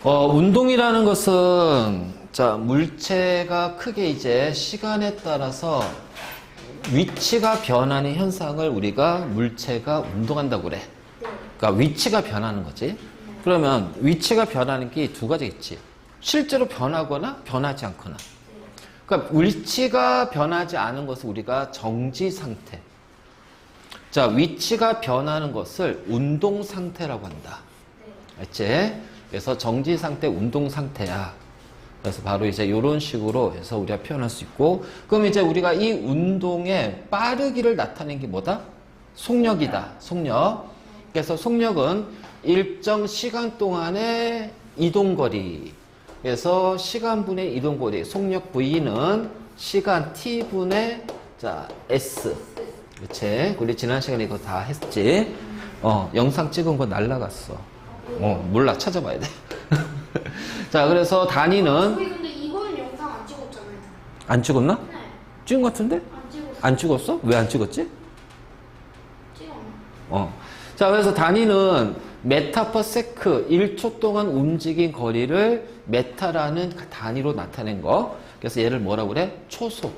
운동이라는 것은 자, 물체가 크게 이제 시간에 따라서 위치가 변하는 현상을 우리가 물체가 운동한다고 그래. 그러니까 위치가 변하는 거지. 그러면 위치가 변하는 게 두 가지 있지. 실제로 변하거나 변하지 않거나. 그러니까 위치가 변하지 않은 것을 우리가 정지 상태. 자, 위치가 변하는 것을 운동 상태라고 한다. 알지? 그래서 정지 상태, 운동 상태야. 그래서 바로 이제 이런 식으로 해서 우리가 표현할 수 있고, 그럼 이제 우리가 이 운동의 빠르기를 나타내는 게 뭐다? 속력이다. 속력. 그래서 속력은 일정 시간 동안의 이동거리. 그래서 시간분의 이동거리. 속력 V는 시간 T분의 자, S. 그치? 우리 지난 시간에 이거 다 했지? 영상 찍은 거 날라갔어. 몰라. 찾아봐야 돼. 자, 그래서 단위는. 저희 근데 이거는 영상 안 찍었잖아요. 안 찍었나? 네. 찍은 것 같은데? 안 찍었어요. 안 찍었어? 왜 안 찍었지? 찍었나? 자, 그래서 단위는 메타 퍼 세크, 1초 동안 움직인 거리를 메타라는 단위로 나타낸 거. 그래서 얘를 뭐라고 그래? 초속.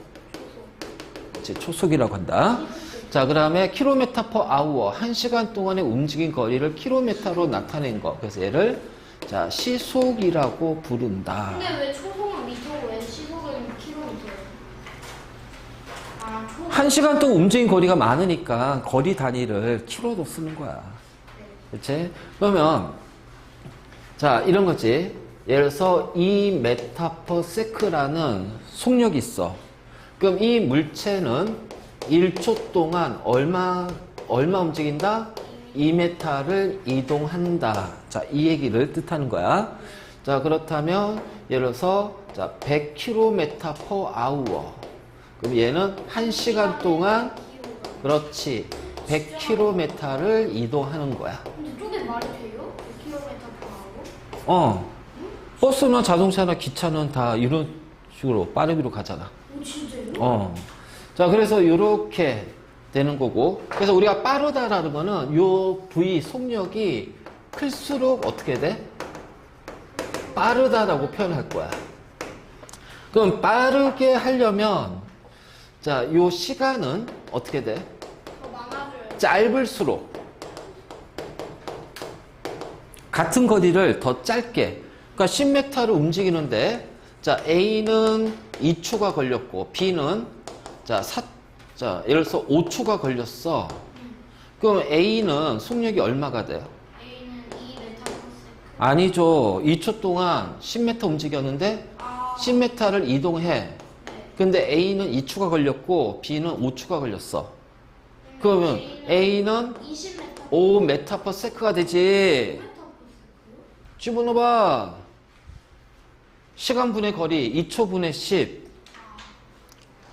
그치, 초속이라고 한다. 자, 그 다음에 킬로미터 퍼 아워, 1시간 동안에 움직인 거리를 킬로미터로 나타낸 거. 그래서 얘를 자, 시속이라고 부른다. 근데 왜 초속은 미터고 왜 시속은 킬로미터예요? 아, 초속. 1시간 동안 움직인 거리가 많으니까 거리 단위를 킬로로 쓰는 거야. 그치? 그러면 자, 이런 거지. 예를 들어서 2m per sec라는 속력이 있어. 그럼 이 물체는 1초 동안 얼마 움직인다? 2m를 이동한다. 자, 이 얘기를 뜻하는 거야. 자, 그렇다면 예를 들어서 자, 100km per hour. 그럼 얘는 1시간 동안 그렇지. 100km를 이동하는 거야. 근데 저게 말이 돼요? 100km per hour? 버스나 자동차나 기차는 다 이런 식으로 빠르기로 가잖아. 오, 진짜요? 자, 그래서 이렇게 되는 거고. 그래서 우리가 빠르다라는 거는 요 V 속력이 클수록 어떻게 돼? 빠르다라고 표현할 거야. 그럼 빠르게 하려면 자, 요 시간은 어떻게 돼? 더 많아져요. 짧을수록 같은 거리를 더 짧게, 그러니까 10m를 움직이는데 자, A는 2초가 걸렸고 B는 자, 예를 들어서 5초가 걸렸어. 그럼 A는 속력이 얼마가 돼요? A는 2m/s. 아니죠. 2초 동안 10m 움직였는데 10m를 이동해. 근데 A는 2초가 걸렸고 B는 5초가 걸렸어. 그러면 A는 20m. 5m/s가 되지. 집어넣어봐. 시간분의 거리 2초분의 10.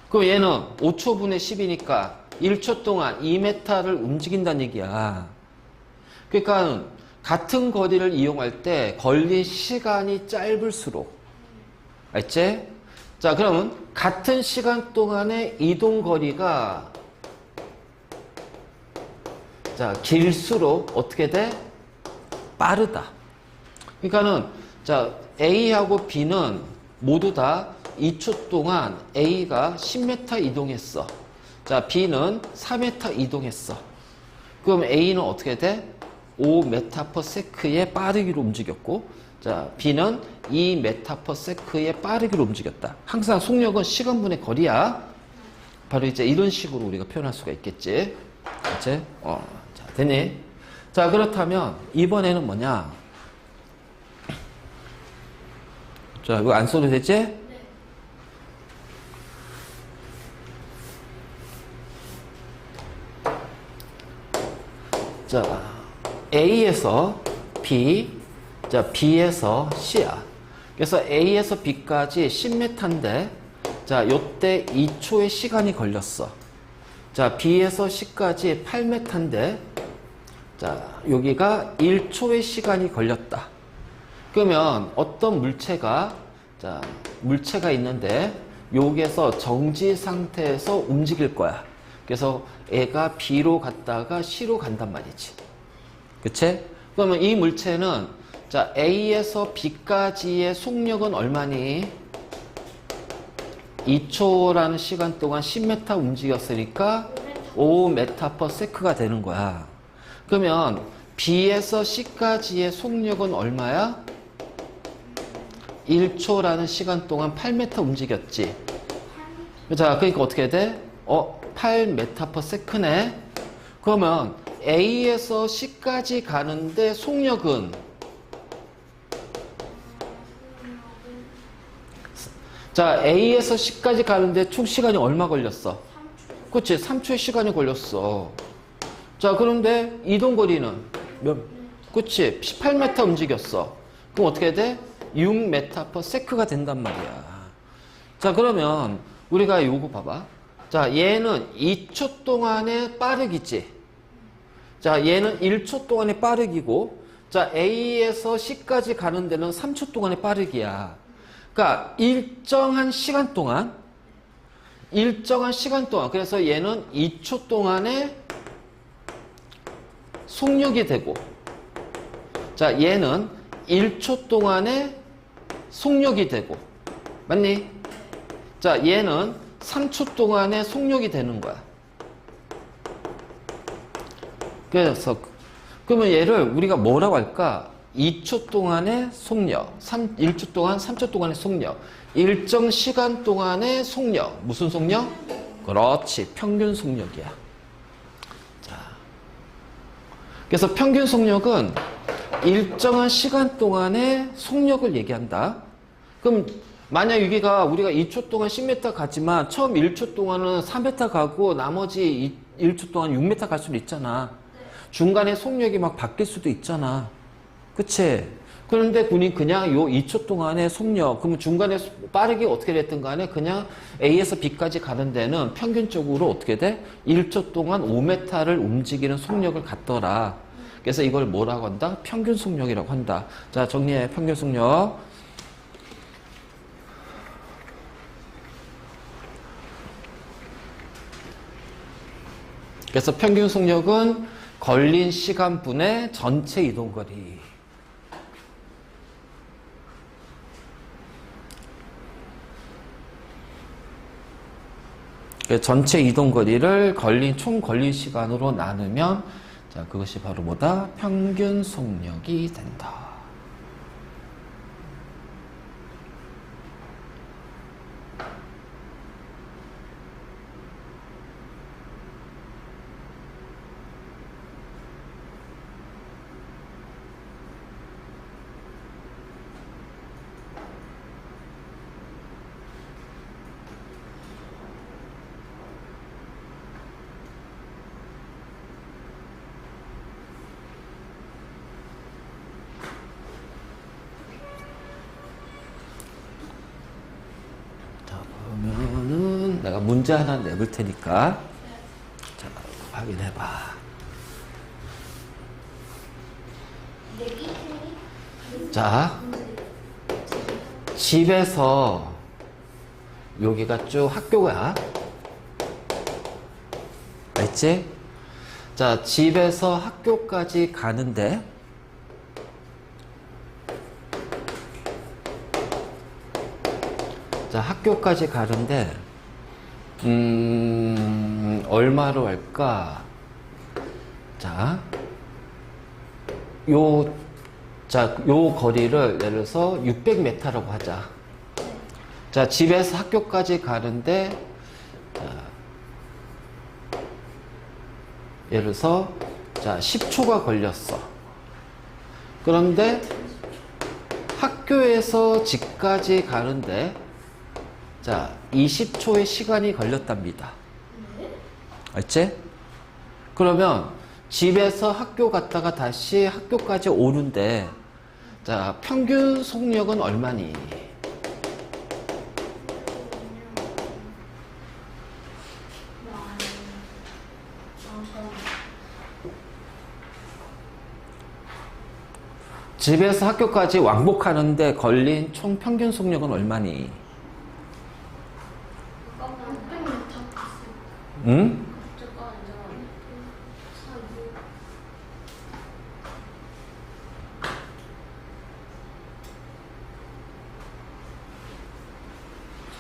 그럼 얘는 5초분의 10이니까 1초 동안 2m를 움직인다는 얘기야. 그러니까 같은 거리를 이용할 때 걸린 시간이 짧을수록, 알지? 자, 그러면 같은 시간 동안의 이동 거리가 자, 길수록 어떻게 돼? 빠르다. 그러니까는 자, A하고 B는 모두 다 2초 동안 A가 10m 이동했어. 자, B는 4m 이동했어. 그럼 A는 어떻게 돼? 5m/s의 빠르기로 움직였고, 자, B는 2m/s의 빠르기로 움직였다. 항상 속력은 시간분의 거리야. 바로 이제 이런 식으로 우리가 표현할 수가 있겠지. 그치? 자, 됐니? 자, 그렇다면 이번에는 뭐냐? 자, 이거 안 써도 되지? 자, A에서 B, 자, B에서 C야. 그래서 A에서 B까지 10m인데, 자, 요때 2초의 시간이 걸렸어. 자, B에서 C까지 8m인데, 자, 여기가 1초의 시간이 걸렸다. 그러면 어떤 물체가, 자, 물체가 있는데, 여기에서 정지 상태에서 움직일 거야. 그래서 애가 B로 갔다가 C로 간단 말이지. 그치? 그러면 이 물체는 자, A에서 B까지의 속력은 얼마니? 2초라는 시간 동안 10m 움직였으니까 5m/s가 되는 거야. 그러면 B에서 C까지의 속력은 얼마야? 1초라는 시간 동안 8m 움직였지. 자, 그러니까 어떻게 돼? 8m/s네. 그러면 A에서 C까지 가는데 속력은 자, A에서 C까지 가는데 총 시간이 얼마 걸렸어? 3초. 그치? 3초의 시간이 걸렸어. 자, 그런데 이동거리는 몇? 그치? 18m 움직였어. 그럼 어떻게 돼? 6m/s가 된단 말이야. 자, 그러면 우리가 요거 봐봐. 자, 얘는 2초 동안의 빠르기지. 자, 얘는 1초 동안의 빠르기고, 자, A에서 C까지 가는 데는 3초 동안의 빠르기야. 그러니까 일정한 시간 동안, 그래서 얘는 2초 동안의 속력이 되고, 자, 얘는 1초 동안의 속력이 되고, 맞니? 자, 얘는 3초 동안의 속력이 되는 거야. 그래서 그러면 얘를 우리가 뭐라고 할까? 2초 동안의 속력, 1초 동안, 3초 동안의 속력, 일정 시간 동안의 속력. 무슨 속력? 그렇지, 평균 속력이야. 자, 그래서 평균 속력은 일정한 시간 동안의 속력을 얘기한다. 그럼 만약 여기가 우리가 2초 동안 10m 가지만 처음 1초 동안은 4m 가고 나머지 1초 동안 6m 갈 수도 있잖아. 중간에 속력이 막 바뀔 수도 있잖아. 그치? 그런데 군이 그냥 요 2초 동안의 속력, 그러면 중간에 빠르게 어떻게 됐든 간에 그냥 A에서 B까지 가는 데는 평균적으로 어떻게 돼? 1초 동안 5m를 움직이는 속력을 갖더라. 그래서 이걸 뭐라고 한다? 평균 속력이라고 한다. 자, 정리해. 평균 속력. 그래서 평균 속력은 걸린 시간분의 전체 이동거리. 전체 이동거리를 총 걸린 시간으로 나누면, 자, 그것이 바로 뭐다? 평균 속력이 된다. 그러면은 내가 문제 하나 내볼 테니까 자, 확인해봐. 자, 집에서 여기가 쭉 학교야. 알지? 자, 집에서 학교까지 가는데 자, 학교까지 가는데 얼마로 할까? 자, 요 거리를 예를 들어서 600m라고 하자. 자, 집에서 학교까지 가는데 자, 예를 들어서 자, 10초가 걸렸어. 그런데 학교에서 집까지 가는데 자, 20초의 시간이 걸렸답니다. 알지? 그러면 집에서 학교 갔다가 다시 학교까지 오는데 자, 평균 속력은 얼마니? 집에서 학교까지 왕복하는데 걸린 총 평균 속력은 얼마니? 응?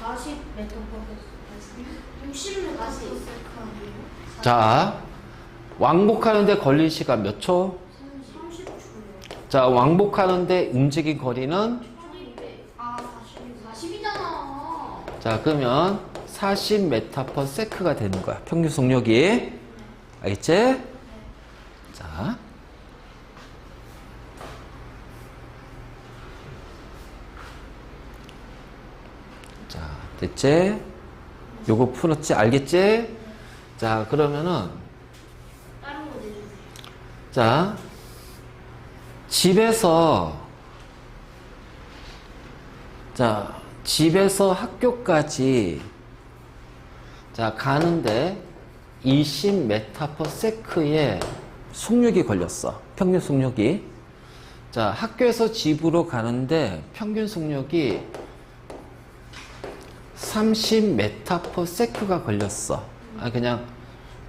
40m 퍼 60m 아니에요? 자, 왕복하는데 걸린 시간 몇 초? 30초요. 자, 왕복하는데 움직인 거리는? 40이잖아. 자, 그러면 40m/s가 되는 거야. 평균 속력이. 알겠지? 자. 자, 됐지? 요거 풀었지? 알겠지? 자, 그러면은, 다른 거 내주세요. 자, 집에서, 자, 집에서 학교까지, 자, 가는데 20m/s의 속력이 걸렸어. 평균 속력이. 자, 학교에서 집으로 가는데 평균 속력이 30m/s가 걸렸어. 아, 그냥,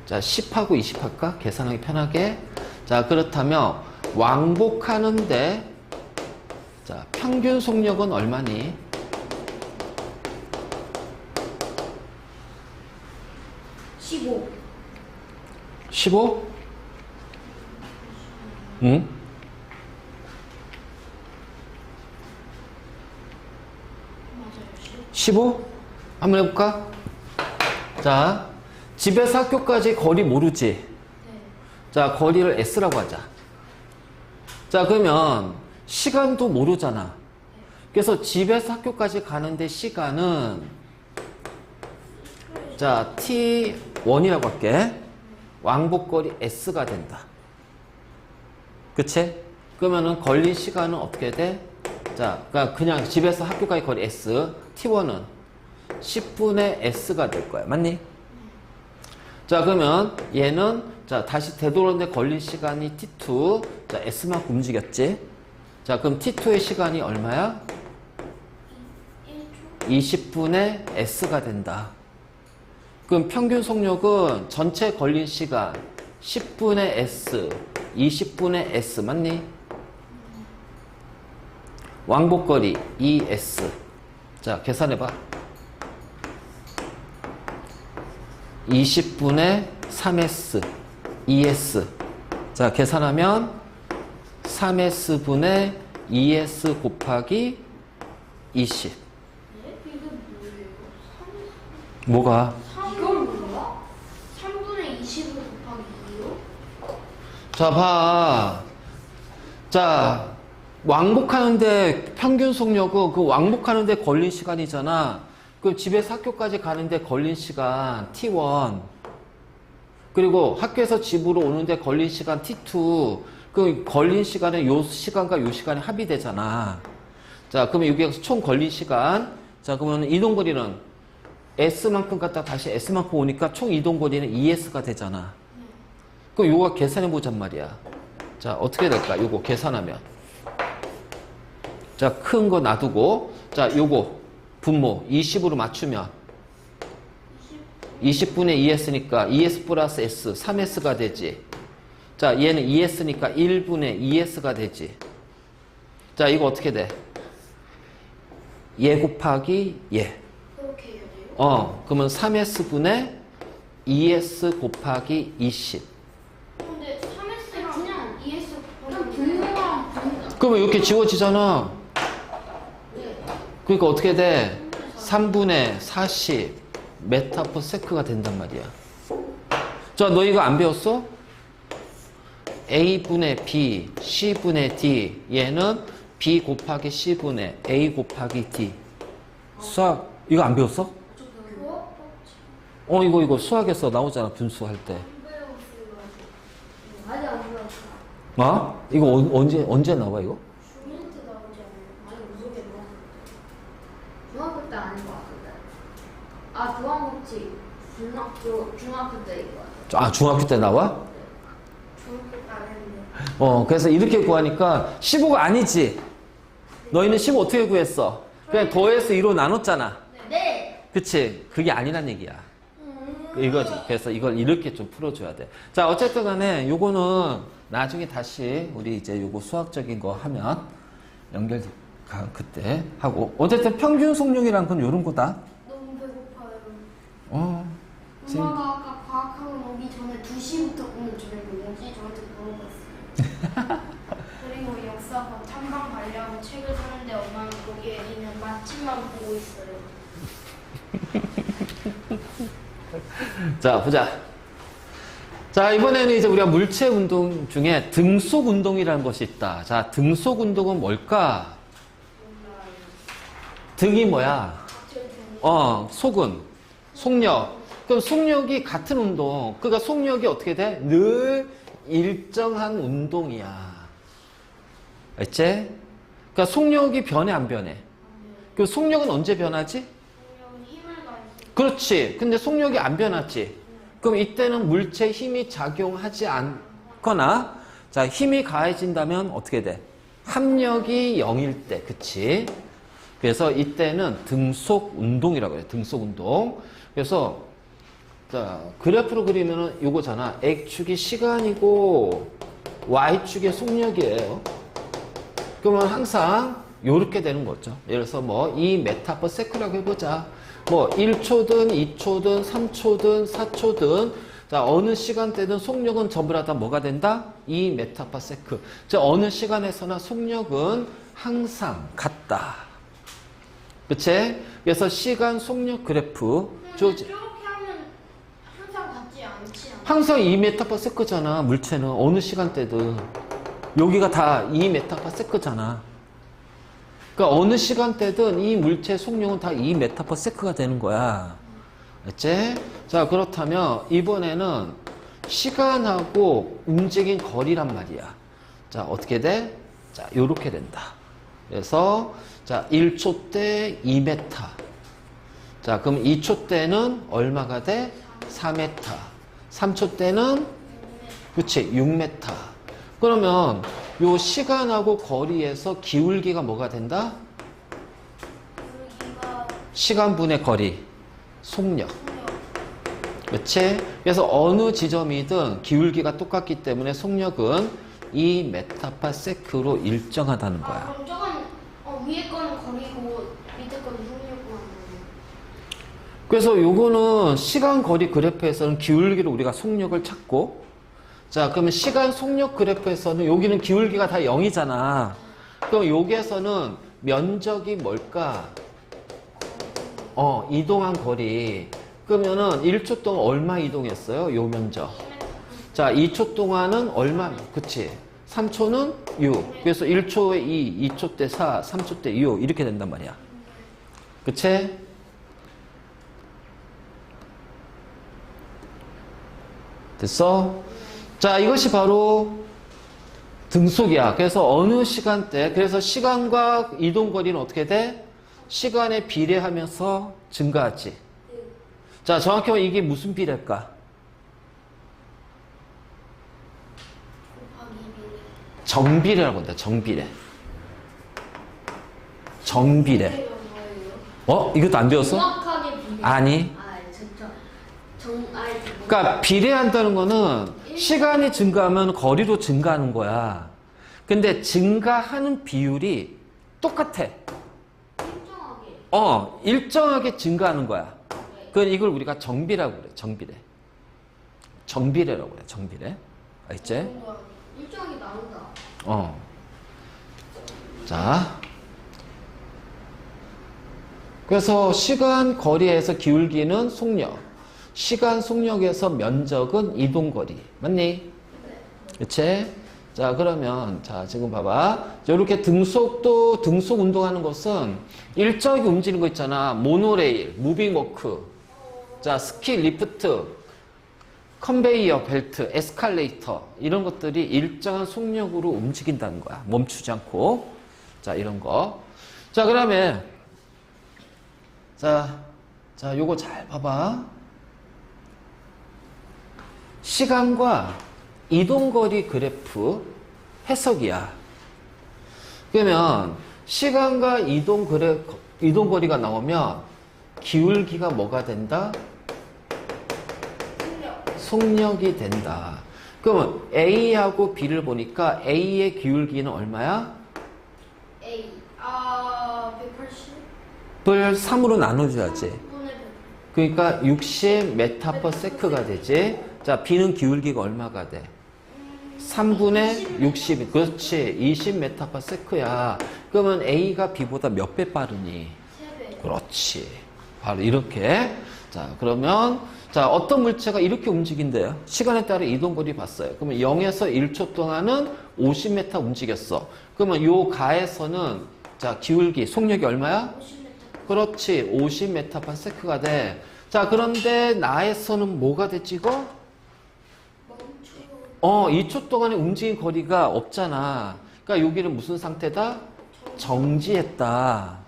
자, 10하고 20 할까? 계산하기 편하게. 자, 그렇다면, 왕복하는데, 자, 평균 속력은 얼마니? 15. 15? 응? 맞아요. 15? 한번 해볼까? 자, 집에서 학교까지 거리 모르지? 네. 자, 거리를 S라고 하자. 자, 그러면 시간도 모르잖아. 그래서 집에서 학교까지 가는데 시간은 자, T1이라고 할게. 왕복거리 S가 된다. 그치? 그러면은 걸린 시간은 어떻게 돼? 자, 그러니까 그냥 집에서 학교까지 거리 S, T1은 10분의 S가 될 거야. 맞니? 자, 그러면 얘는 자, 다시 되돌았는데 걸린 시간이 T2. 자, S만큼 움직였지? 자, 그럼 T2의 시간이 얼마야? 1초. 20분의 S가 된다. 그럼 평균 속력은 전체 걸린 시간 10분의 S, 20분의 S 맞니? 왕복거리 2S. 자, 계산해봐. 20분의 3S, 2S. 자, 계산하면 3S분의 2S 곱하기 20. 네? 이게 뭐예요? 뭐가? 3. 이걸 몰라? 3분의 20을 곱하기 2요? 자, 봐. 자, 왕복하는데 평균 속력은 그 왕복하는데 걸린 시간이잖아. 그럼 집에서 학교까지 가는데 걸린 시간 T1. 그리고 학교에서 집으로 오는데 걸린 시간 T2. 그 걸린 시간은 요 시간과 요 시간이 합의되잖아. 자, 그러면 여기에서 총 걸린 시간. 자, 그러면 이동거리는 S만큼 갔다 다시 S만큼 오니까 총 이동거리는 2S가 되잖아. 그럼 요거 계산해 보잔 말이야. 자, 어떻게 될까? 요거 계산하면. 자, 큰 거 놔두고. 자, 요거 분모 20으로 맞추면 20분의 2S니까 2S 플러스 S 3S가 되지. 자, 얘는 2S니까 1분의 2S가 되지. 자, 이거 어떻게 돼? 얘 곱하기 얘. 그렇게 해야 돼요? 그러면 3S분의 2S 곱하기 20. 근데 3S랑 그냥 2S 곱하기 분모랑 분모. 그러면 이렇게 지워지잖아. 네. 그러니까 어떻게 돼? 3분의 40 메타퍼세크가 된단 말이야. 자, 너 이거 안 배웠어? A분의 B, C분의 D. 얘는 B 곱하기 C분의 A 곱하기 D. 수학, 이거 안 배웠어? 그거? 이거 수학에서 나오잖아, 분수할 때. 안 배웠어요. 아직 안 배웠어. 이거 언제 나와, 이거? 중일 때 나오지 않아요? 아니 무슨 게 나왔어? 중학교 때 아닌 것 같은데. 아 중학국지 중학교 때 이거. 중학교 때 나와? 중학교 때 안 했는데. 그래서 이렇게 구하니까 15가 아니지. 너희는 15 어떻게 구했어? 그냥 더해서 2로 나눴잖아. 네. 그치? 그게 아니란 얘기야. 이거지. 그래서 이걸 이렇게 좀 풀어줘야 돼. 자, 어쨌든 간에 요거는 나중에 다시 우리 이제 요거 수학적인 거 하면 그때 하고. 어쨌든 평균 속력이란 건 요런 거다. 너 엄마가 아까 과학학원 오기 전에 2시부터 오늘 저녁에 뭐지? 저한테 물어봤어요. 그리고 역사과 탐방 가려고 책을 사는데 엄마는 거기에 있는 맛집만 보고 있어요. 자, 보자. 자, 이번에는 이제 우리가 물체 운동 중에 등속 운동이라는 것이 있다. 자, 등속 운동은 뭘까? 등이 뭐야? 속은 속력. 그럼 속력이 같은 운동. 그러니까 속력이 어떻게 돼? 늘 일정한 운동이야. 알지? 그러니까 속력이 변해 안 변해? 그 속력은 언제 변하지? 그렇지. 근데 속력이 안 변했지. 그럼 이때는 물체에 힘이 작용하지 않거나, 자, 힘이 가해진다면 어떻게 돼? 합력이 0일 때, 그치? 그래서 이때는 등속 운동이라고 해요. 등속 운동. 그래서, 자, 그래프로 그리면은 요거잖아. X축이 시간이고, Y축이 속력이에요. 그러면 항상 요렇게 되는 거죠. 예를 들어서 뭐, 2m/s라고 해보자. 뭐 1초든 2초든 3초든 4초든 자 어느 시간대든 속력은 전부 다 뭐가 된다? 2m/s. 자 어느 시간에서나 속력은 항상 같다. 그치? 그래서 시간 속력 그래프 이렇게 하면 항상 같지 않지 않아? 항상 2m/s잖아. 물체는 어느 시간대든 여기가 다 2m/s잖아. 그러니까 어느 시간대든 이 물체의 속력은 다 2m/s가 되는 거야. 알지? 자, 그렇다면 이번에는 시간하고 움직인 거리란 말이야. 자, 어떻게 돼? 자, 요렇게 된다. 그래서 자, 1초 때 2m. 자, 그럼 2초 때는 얼마가 돼? 4m. 3초 때는 그치, 6m. 그러면 요 시간하고 거리에서 기울기가 뭐가 된다? 시간분의 거리, 속력. 그렇지? 그래서 어느 지점이든 기울기가 똑같기 때문에 속력은 2m/s로 일정하다는 거야. 그럼 저건 위에 거는 거리고 밑에 거는 속력만. 그래서 요거는 시간 거리 그래프에서는 기울기로 우리가 속력을 찾고, 자, 그러면 시간 속력 그래프에서는 여기는 기울기가 다 0이잖아. 그럼 여기에서는 면적이 뭘까? 이동한 거리. 그러면은 1초 동안 얼마 이동했어요? 요 면적. 자, 2초 동안은 얼마? 그치? 3초는 6. 그래서 1초에 2, 2초 때 4, 3초 때 6. 이렇게 된단 말이야. 그치? 됐어? 자, 이것이 바로 등속이야. 그래서 어느 시간대, 그래서 시간과 이동거리는 어떻게 돼? 시간에 비례하면서 증가하지. 자, 정확히 말하면 이게 무슨 비례일까? 정비례라고 한다, 정비례. 정비례. 이것도 안 배웠어? 정확하게 비례. 아니. 진짜. 그러니까 비례한다는 거는 시간이 증가하면 거리도 증가하는 거야. 근데 증가하는 비율이 똑같아. 일정하게. 일정하게 증가하는 거야. 이걸 우리가 정비라고 그래. 정비례. 정비례라고 그래. 정비례. 알겠지? 일정하게 나온다. 자. 그래서 시간 거리에서 기울기는 속력. 시간 속력에서 면적은 이동거리. 맞니? 네. 그치? 자, 그러면, 자, 지금 봐봐. 이렇게 등속 운동하는 것은 일정하게 움직이는 거 있잖아. 모노레일, 무빙워크, 자, 스키 리프트, 컨베이어 벨트, 에스컬레이터. 이런 것들이 일정한 속력으로 움직인다는 거야. 멈추지 않고. 자, 이런 거. 자, 그러면, 자, 요거 잘 봐봐. 시간과 이동거리 그래프 해석이야. 그러면 시간과 이동거리가 나오면 기울기가 뭐가 된다? 속력이 된다. 그러면 A하고 B를 보니까 A의 기울기는 얼마야? A. 180? 을 3으로 나눠줘야지. 그러니까 60 메타퍼세크가 되지. 자, B는 기울기가 얼마가 돼? 3분의 60. 그렇지. 20 메타퍼세크야. 그러면 A가 B보다 몇 배 빠르니? 3배. 그렇지. 바로 이렇게. 자, 그러면 자, 어떤 물체가 이렇게 움직인대요? 시간에 따라 이동거리 봤어요. 그러면 0에서 1초 동안은 50m 움직였어. 그러면 요 가에서는 자, 기울기, 속력이 얼마야? 50m. 그렇지. 50m/s가 돼. 자, 그런데 나에서는 뭐가 됐지, 이거? 멈춰. 2초 동안에 움직인 거리가 없잖아. 그러니까 여기는 무슨 상태다? 정지했다.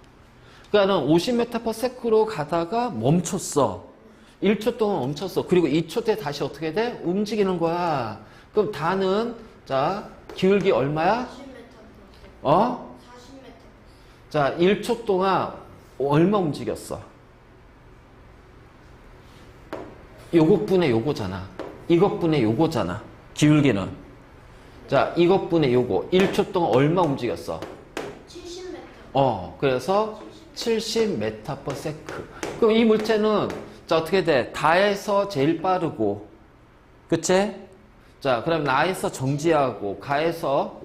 그러니까는 50m/s로 가다가 멈췄어. 1초 동안 멈췄어. 그리고 2초 때 다시 어떻게 돼? 움직이는 거야. 그럼 다는 자, 기울기 얼마야? 40m. 40m. 자, 1초 동안 얼마 움직였어? 요것분의 요거잖아. 이것분의 요거잖아. 기울기는. 자, 이것분의 요거. 1초 동안 얼마 움직였어? 70m. 그래서 70m/s. 그럼 이 물체는 자, 어떻게 돼? 다에서 제일 빠르고, 그치? 자, 그럼 나에서 정지하고, 가에서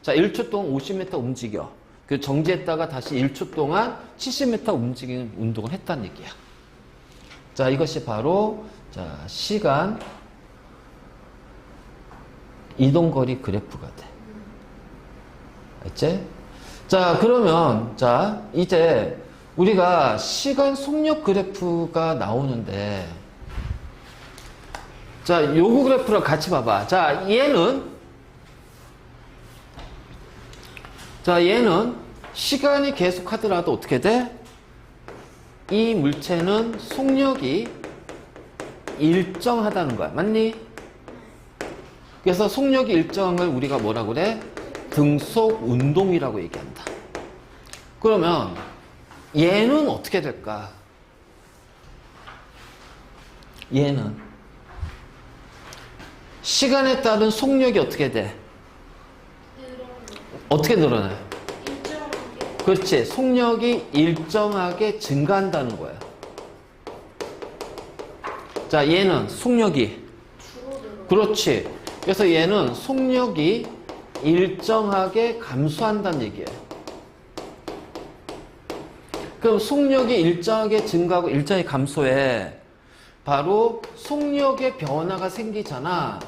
자, 1초 동안 50m 움직여. 그 정지했다가 다시 1초 동안 70m 움직이는 운동을 했다는 얘기야. 자, 이것이 바로, 자, 시간, 이동거리 그래프가 돼. 알지? 자, 그러면, 자, 이제, 우리가 시간 속력 그래프가 나오는데, 자, 요거 그래프랑 같이 봐봐. 자, 얘는 시간이 계속 하더라도 어떻게 돼? 이 물체는 속력이 일정하다는 거야. 맞니? 그래서 속력이 일정한 걸 우리가 뭐라 그래? 등속 운동이라고 얘기한다. 그러면 얘는 어떻게 될까? 얘는 시간에 따른 속력이 어떻게 돼? 어떻게 늘어나요? 일정하게. 그렇지. 속력이 일정하게 증가한다는 거야. 자, 얘는 속력이 줄어들어. 그렇지. 그래서 얘는 속력이 일정하게 감소한다는 얘기예요. 그럼 속력이 일정하게 증가하고 일정하게 감소해. 바로 속력의 변화가 생기잖아.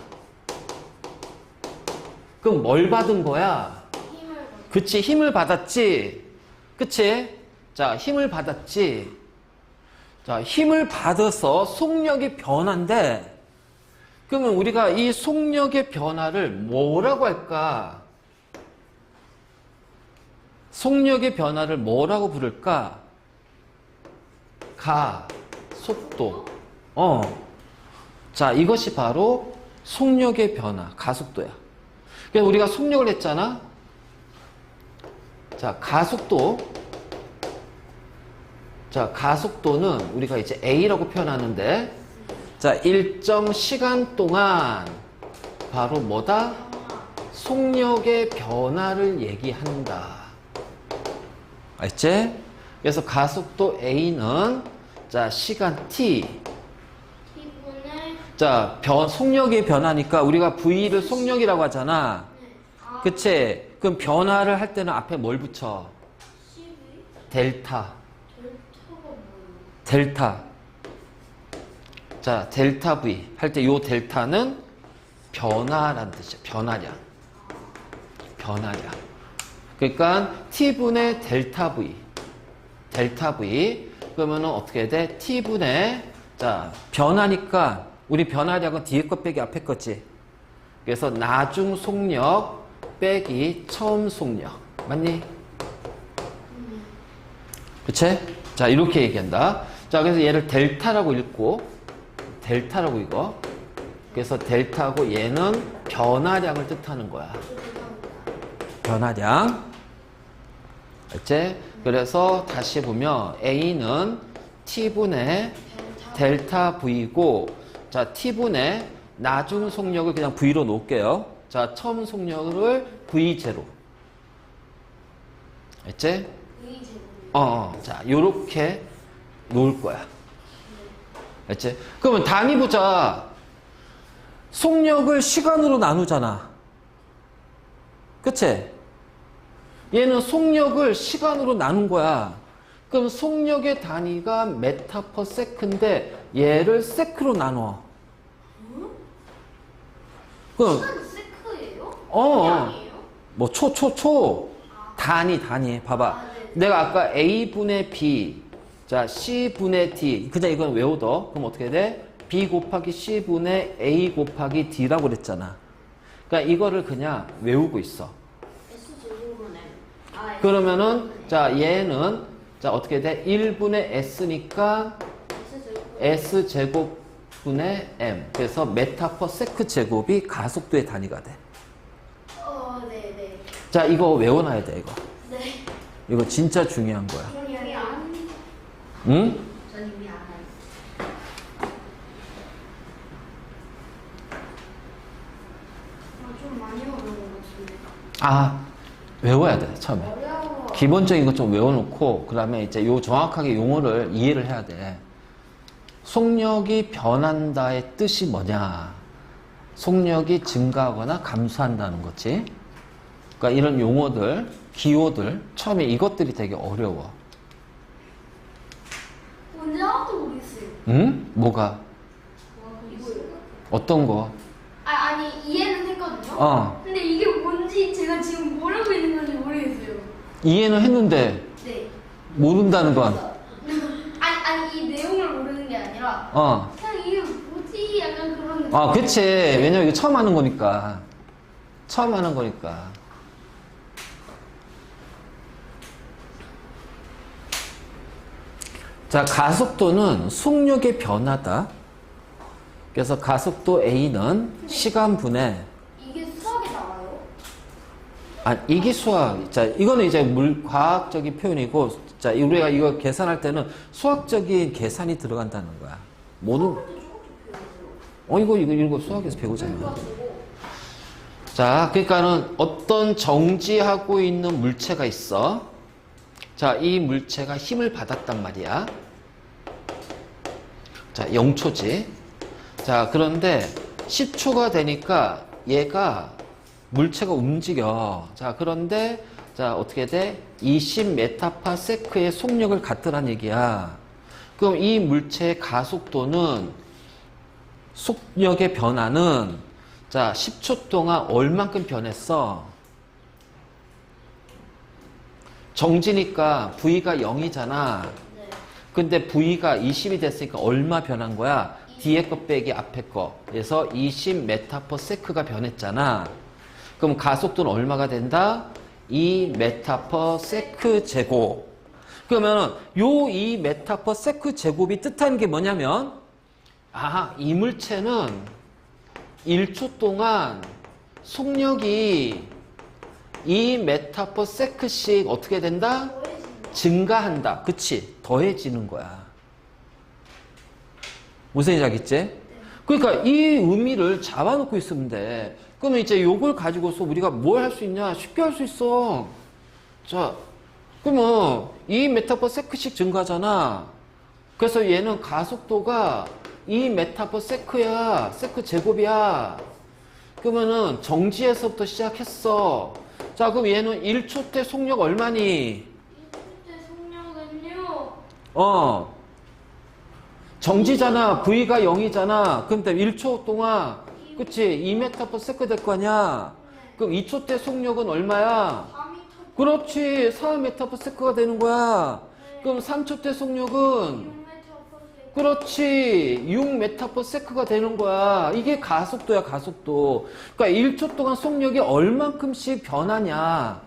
그럼 뭘 받은 거야? 힘을 받아. 그치, 힘을 받았지. 그치? 자, 힘을 받았지. 자, 힘을 받아서 속력이 변한데, 그러면 우리가 이 속력의 변화를 뭐라고 할까? 속력의 변화를 뭐라고 부를까? 가속도. 자, 이것이 바로 속력의 변화, 가속도야. 그래서 우리가 속력을 했잖아. 자, 가속도. 자, 가속도는 우리가 이제 A라고 표현하는데, 자, 일정 시간 동안 바로 뭐다? 속력의 변화를 얘기한다. 알지? 그래서 가속도 A는 자, 시간 T. T분의. 자, 속력이 변하니까 우리가 V를 속력이라고 하잖아. 네. 아, 그치? 그럼 변화를 할 때는 앞에 뭘 붙여? 12? 델타. 델타가 뭐예요? 델타. 자, 델타 V. 할 때 요 델타는 변화라는 뜻이야. 변화량. 변화량. 그러니까 T분의 델타 V. 델타 V. 그러면은 어떻게 돼? T분의, 자, 변하니까 우리 변화량은 뒤에 것 빼기 앞에 거지. 그래서 나중 속력 빼기 처음 속력. 맞니? 그치? 자, 이렇게 얘기한다. 자, 그래서 얘를 델타라고 읽고, 델타라고 읽어. 그래서 델타고 얘는 변화량을 뜻하는 거야. 변화량. 알지? 그래서 다시 보면 A는 T분의 델타 V고, 자, T분의 나중 속력을 그냥 V로 놓을게요. 자, 처음 속력을 V0. 알지? 의제. 자, 요렇게 놓을 거야. 알지? 그러면 단위 보자. 속력을 시간으로 나누잖아. 그치? 얘는 속력을 시간으로 나눈 거야. 그럼 속력의 단위가 메타 퍼 세크인데 얘를 세크로 나눠. 그럼 시간 세크예요? 어. 아니에요? 뭐 초. 단위. 봐봐. 아, 네. 내가 아까 A분의 B, 자, C분의 D. 그냥 이건 외워둬. 그럼 어떻게 돼? B 곱하기 C분의 A 곱하기 D라고 그랬잖아. 그러니까 이거를 그냥 외우고 있어. 그러면은, 자, 얘는, 자, 어떻게 돼? 1분의 S니까 S제곱분의 M. 그래서 메타 퍼 세크 제곱이 가속도의 단위가 돼. 네네. 자, 이거 외워놔야 돼, 이거. 네. 이거 진짜 중요한 거야. 저는 여기 안. 응? 전 이미 안 해요. 좀 많이 어려운 것 같은데. 아, 외워야 돼, 처음에. 어려워. 기본적인 거 좀 외워놓고, 그 다음에 이제 요 정확하게 용어를 이해를 해야 돼. 속력이 변한다의 뜻이 뭐냐. 속력이 증가하거나 감소한다는 거지. 그러니까 이런 용어들, 기호들, 처음에 이것들이 되게 어려워. 언제 하나도 모르겠어요. 응? 뭐가? 이거요. 어떤 거? 아니 이해는 했거든요. 어. 근데 이게 뭔지 제가 지금 뭐라고 있는 건지 모르겠어요. 이해는 했는데, 네. 모른다는 건, 아니 이 내용을 모르는 게 아니라 어. 그냥 이게 뭐지 약간 그런 느낌. 아, 그치. 왜냐면 이거 처음 하는 거니까. 처음 하는 거니까. 자, 가속도는 속력의 변화다. 그래서 가속도 A는 시간분의, 이게 수학에 나와요? 아, 이게 수학. 자, 이거는 이제 과학적인 표현이고, 자, 우리가 이거 계산할 때는 수학적인 계산이 들어간다는 거야. 모든, 이거 수학에서 배우잖아. 자, 그러니까는 어떤 정지하고 있는 물체가 있어. 자, 이 물체가 힘을 받았단 말이야. 자, 0초지. 자, 그런데 10초가 되니까 얘가 물체가 움직여. 자, 그런데 자, 어떻게 돼? 20ms의 속력을 갖더란 얘기야. 그럼 이 물체의 가속도는 속력의 변화는 자, 10초 동안 얼만큼 변했어? 정지니까 V가 0이잖아. 네. 근데 V가 20이 됐으니까 얼마 변한 거야? 뒤에 거 빼기 앞에 거. 그래서 20ms가 변했잖아. 그럼 가속도는 얼마가 된다? 2m/s 제곱. 그러면 요 2m/s 제곱이 뜻하는 게 뭐냐면, 아, 이 물체는 1초 동안 속력이 2m/s씩 어떻게 된다? 증가한다. 그치? 더해지는 거야. 무슨 얘기겠지? 그러니까 이 의미를 잡아놓고 있으면 돼. 그러면 이제 요걸 가지고서 우리가 뭘 할 수 있냐? 쉽게 할 수 있어. 자, 그러면 2m/s씩 증가하잖아. 그래서 얘는 가속도가 2m/s야. 세크 제곱이야. 그러면은 정지에서부터 시작했어. 자, 그럼 얘는 1초 때 속력 얼마니? 1초 때 속력은요. 정지잖아. V가 0이잖아. 그럼 1초 동안, 그치? 2m/s 될 거 아니야? 그럼 2초 때 속력은 얼마야? 4m. 그렇지. 4m/s가 되는 거야. 그럼 3초 때 속력은? 6m/s. 그렇지. 6m/s가 되는 거야. 이게 가속도야, 가속도. 그러니까 1초 동안 속력이 얼만큼씩 변하냐.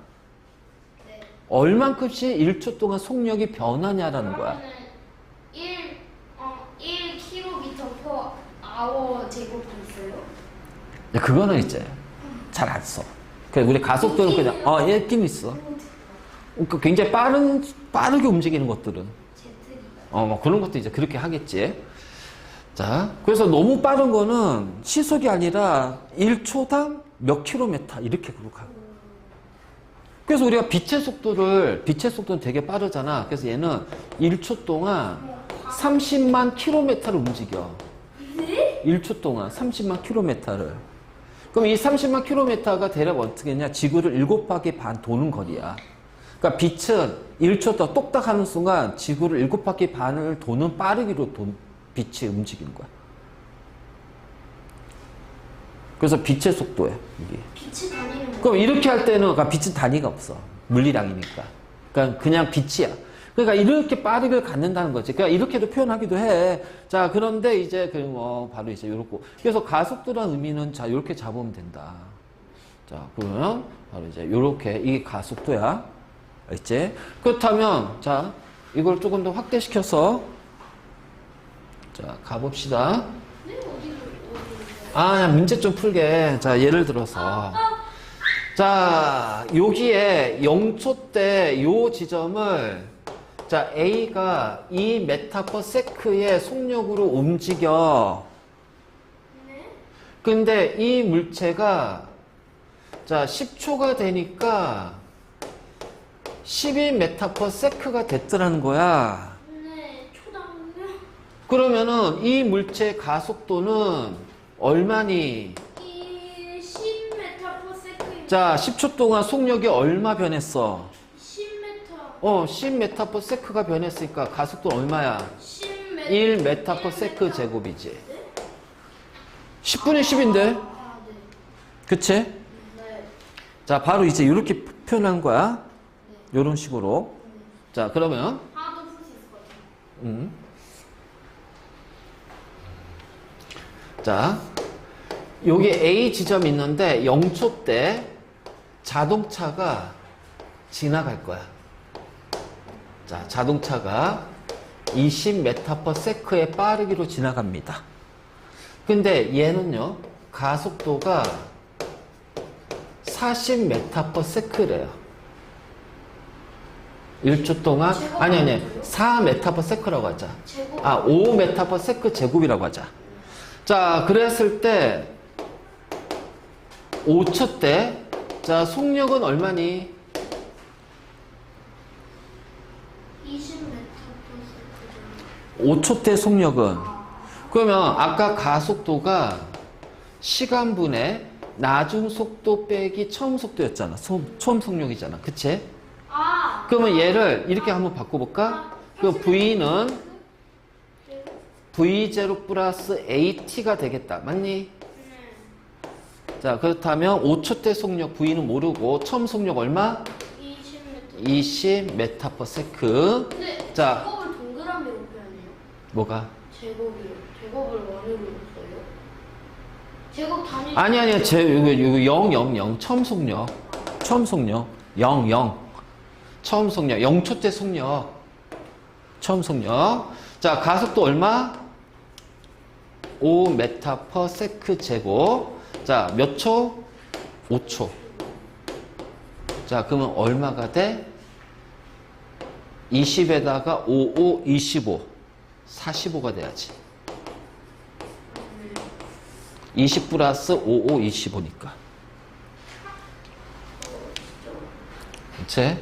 네. 얼만큼씩 1초 동안 속력이 변하냐라는 거야. 그러면은 1km/h 제곱이 있어요? 야, 그거는 이제 잘 안 써. 그래, 우리 가속도는 그냥, 있긴 있어. 그러니까 굉장히 빠르게 움직이는 것들은. 제트기가. 뭐 그런 것도 이제 그렇게 하겠지. 자, 그래서 너무 빠른 거는 시속이 아니라 1초당 몇 킬로미터 이렇게 그렇게. 그래서 우리가 빛의 속도는 되게 빠르잖아. 그래서 얘는 1초 동안 30만 킬로미터를 움직여. 네? 1초 동안 30만 킬로미터를. 그럼 이 30만 킬로미터가 대략 어떻게 했냐? 지구를 7바퀴 반 도는 거리야. 그러니까 빛은 1초 더 똑딱 하는 순간 지구를 7바퀴 반을 도는 빠르기로 빛이 움직이는 거야. 그래서 빛의 속도야, 이게. 빛이 다니는 그럼 이렇게 할 때는, 그러니까 빛은 단위가 없어. 물리량이니까. 그러니까 그냥 빛이야. 그러니까 이렇게 빠르게 갖는다는 거지. 그러니까 이렇게도 표현하기도 해. 자, 그런데 이제 바로 이제 요렇고. 그래서 가속도라는 의미는 자, 요렇게 잡으면 된다. 자, 그러면 바로 이제 요렇게 이게 가속도야. 알겠지? 그렇다면 자, 이걸 조금 더 확대시켜서 자, 가봅시다. 네? 어디로? 그냥 문제 좀 풀게. 자, 예를 들어서. 자, 여기에 0초 때 요 지점을 자, A가 2m/s의 속력으로 움직여. 네? 근데 이 물체가 자, 10초가 되니까 12m/s가 됐더라는 거야. 네, 초당요? 그러면은 이 물체의 가속도는 얼마니? 이 10m/s. 자, 10초 동안 속력이 얼마 변했어? 10m. 10m/s가 변했으니까 가속도는 얼마야? 10m. 1m/s 제곱이지. 10분의 10인데? 아, 네. 그치? 네. 자, 바로 이제 이렇게 표현한 거야. 요런 식으로. 자, 그러면, 하나도 풀 수 있을 것 같아요. 자, 여기 A 지점이 있는데 0초 때 자동차가 지나갈 거야. 자, 자동차가 20m/s의 빠르기로 지나갑니다. 근데 얘는요, 가속도가 40m/s래요. 1초 동안, 아니, 4m/s라고 하자. 제곱. 5m/s 제곱이라고 하자. 자, 그랬을 때, 5초 때, 자, 속력은 얼마니? 20m/s. 5초 때 속력은? 그러면 아까 가속도가 시간분의 나중 속도 빼기 처음 속도였잖아. 처음 속력이잖아. 그치? 그러면 얘를 이렇게 한번 바꿔볼까? 그 V는 V0 플러스 AT가 되겠다. 맞니? 자, 그렇다면 5초 때 속력 V는 모르고 처음 속력 얼마? 20m. 20m/s. 근데 자, 제곱을 동그라미로 표현해요. 뭐가? 제곱이요. 제곱을 원으로 써요. 제곱 단위. 아니, 이거 0, 0, 0. 처음 속력. 0, 0. 처음 속력. 0초 때 속력. 처음 속력. 자, 가속도 얼마? 5m/s 제곱. 자, 몇 초? 5초. 자, 그러면 얼마가 돼? 20에다가 5, 25. 45가 돼야지. 20 플러스 5, 25니까. 그치?